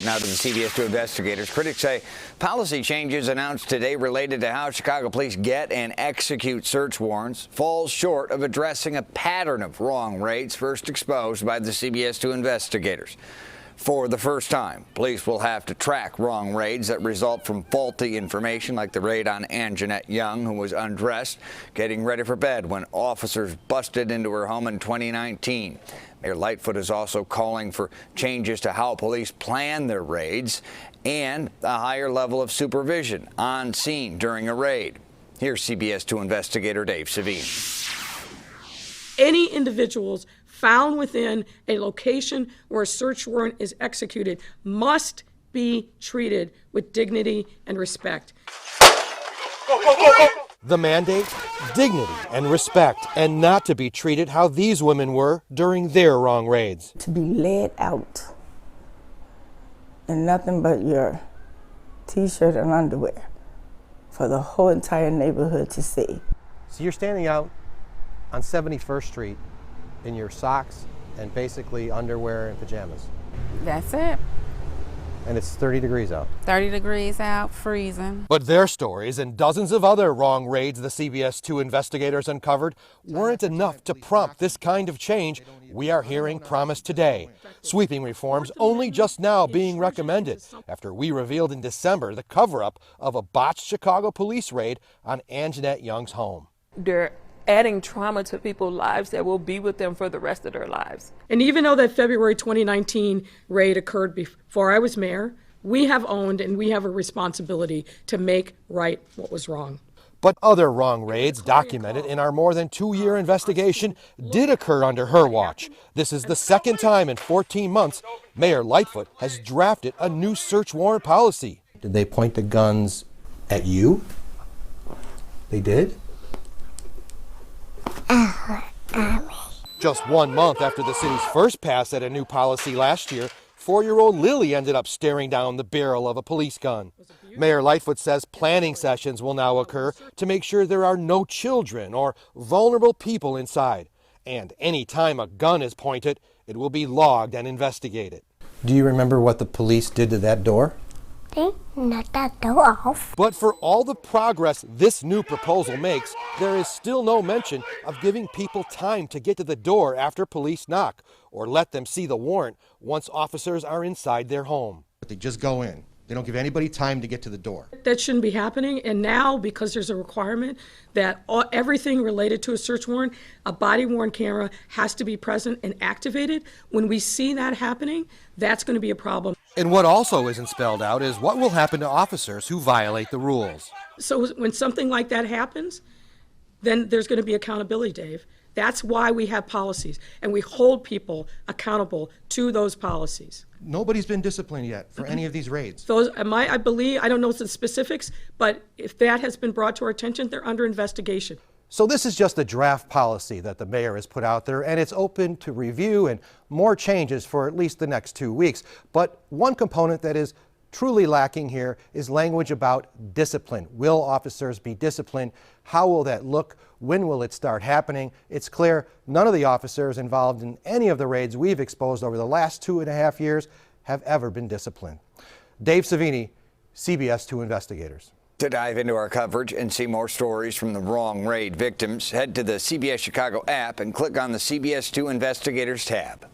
Now to the CBS 2 investigators. Critics say policy changes announced today related to how Chicago police get and execute search warrants falls short of addressing a pattern of wrong raids first exposed by the CBS 2 investigators. For the first time, police will have to track wrong raids that result from faulty information, like the raid on Anjanette Young, who was undressed, getting ready for bed when officers busted into her home in 2019. Mayor Lightfoot is also calling for changes to how police plan their raids and a higher level of supervision on scene during a raid. Here's CBS 2 investigator Dave Savini. Any individuals found within a location where a search warrant is executed must be treated with dignity and respect. The mandate? Dignity and respect, and not to be treated how these women were during their wrong raids. To be led out in nothing but your t-shirt and underwear for the whole entire neighborhood to see. So you're standing out on 71st Street in your socks and basically underwear and pajamas. That's it. And it's 30 degrees out. 30 degrees out, freezing. But their stories and dozens of other wrong raids the CBS 2 investigators uncovered weren't enough to prompt this kind of change we are hearing promised today. Sweeping reforms only just now being recommended after we revealed in December the cover-up of a botched Chicago police raid on Anjanette Young's home. They're adding trauma to people's lives that will be with them for the rest of their lives. And even though that February 2019 raid occurred before I was mayor, we have owned and we have a responsibility to make right what was wrong. But other wrong raids documented in our more than 2-year investigation did occur under her watch. This is the second time in 14 months Mayor Lightfoot has drafted a new search warrant policy. Did they point the guns at you? They did? Just 1 month after the city's first pass at a new policy last year, 4-year-old Lily ended up staring down the barrel of a police gun. Mayor Lightfoot says planning sessions will now occur to make sure there are no children or vulnerable people inside. And any time a gun is pointed, it will be logged and investigated. Do you remember what the police did to that door? They knocked that door off. But for all the progress this new proposal makes, there is still no mention of giving people time to get to the door after police knock, or let them see the warrant once officers are inside their home. They just go in. They don't give anybody time to get to the door. That shouldn't be happening. And now, because there's a requirement that everything related to a search warrant, a body-worn camera has to be present and activated. When we see that happening, that's going to be a problem. And what also isn't spelled out is what will happen to officers who violate the rules. So when something like that happens, then there's going to be accountability, Dave. That's why we have policies, and we hold people accountable to those policies. Nobody's been disciplined yet for any of these raids. I believe, I don't know the specifics, but if that has been brought to our attention, they're under investigation. So this is just a draft policy that the mayor has put out there, and it's open to review and more changes for at least the next 2 weeks. But one component that is truly lacking here is language about discipline. Will officers be disciplined? How will that look? When will it start happening? It's clear none of the officers involved in any of the raids we've exposed over the last 2.5 years have ever been disciplined. Dave Savini, CBS 2 investigators. To dive into our coverage and see more stories from the wrong raid victims, head to the CBS Chicago app and click on the CBS 2 Investigators tab.